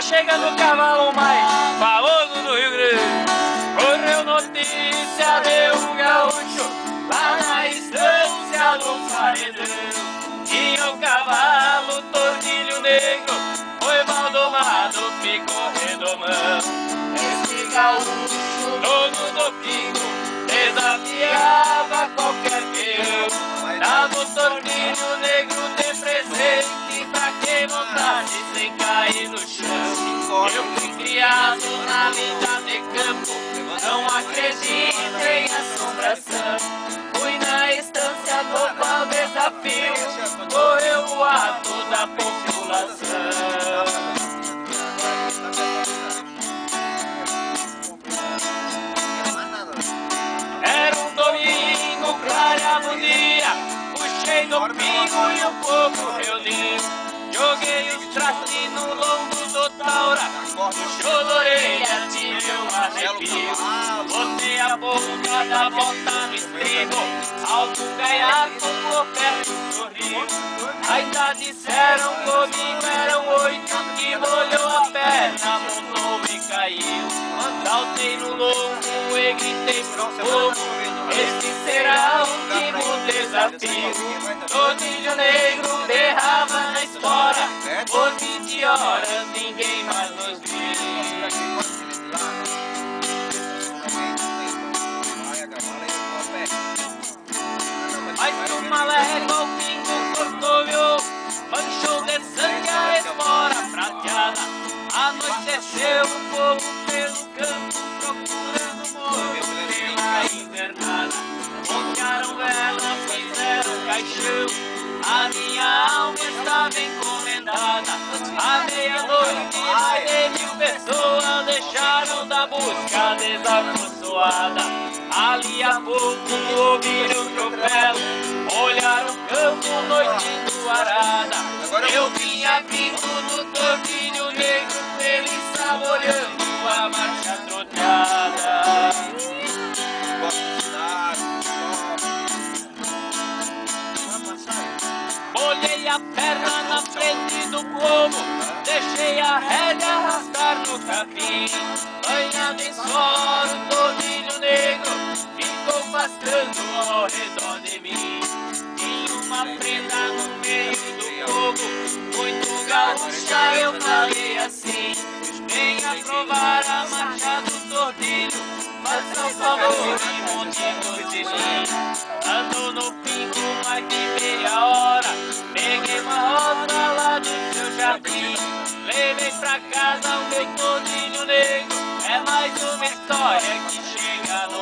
chegando o cavalo mais famoso do Rio Grande. Correu notícia de um gaúcho lá na estância do paredão. Tinha um cavalo tordilho negro, foi mal domado, ficou redomão. Esse gaúcho, dono do pingo, desafiava qualquer peão. Dava o tordilho negro de presente pra quem montasse sem cair no chão. Eu fui criado na vida de campo, não acredito em assombração. Fui na estância do pau desafio, correu o ato da população. Era um domingo, clareava o dia, puxei no pingo e o povo reuniu. Joguei os trastes no lombo do taura, puxou da orelha, tive um arrepio. Botei a boca da bota no estribo, algum gaiato por perto sorriu. Ainda disseram comigo, eram 8, que molhou a perna, montou e caiu. Saltei no lombo e gritei pro povo, este será o último desafio. Tordilho negro berrava na espora, por 20 horas ninguém mais nos viu. Mas uma légua o pingo cortou-me, manchou de sangue a espora prateada. Anoiteceu o povo pelo campo, procurando móvel pela invernada. Montaram vela, fizeram caixão, a minha alma estava encomendada. À meia-noite, mais de 1000 pessoas deixaram da busca desacossoada. Ali a pouco ouviram o tropelo, olharam o campo, noite enluarada. Eu vinha vindo do tordilho negro, ele saboreando a marcha troteada. Molhei a perna na frente do povo, deixei a rédea arrastar no capim. Banhado em suor, o tordilho negro ficou pastando ao redor de mim. Tinha uma prenda no meio do fogo, muito gaúcha, eu falei assim: venha provar a marcha do tordilho, faça o favor e monte de mim. Ando no pingo mais de meia hora, peguei uma rosa lá do seu jardim, levei pra casa o meu tordilho negro, é mais uma história que chega lá.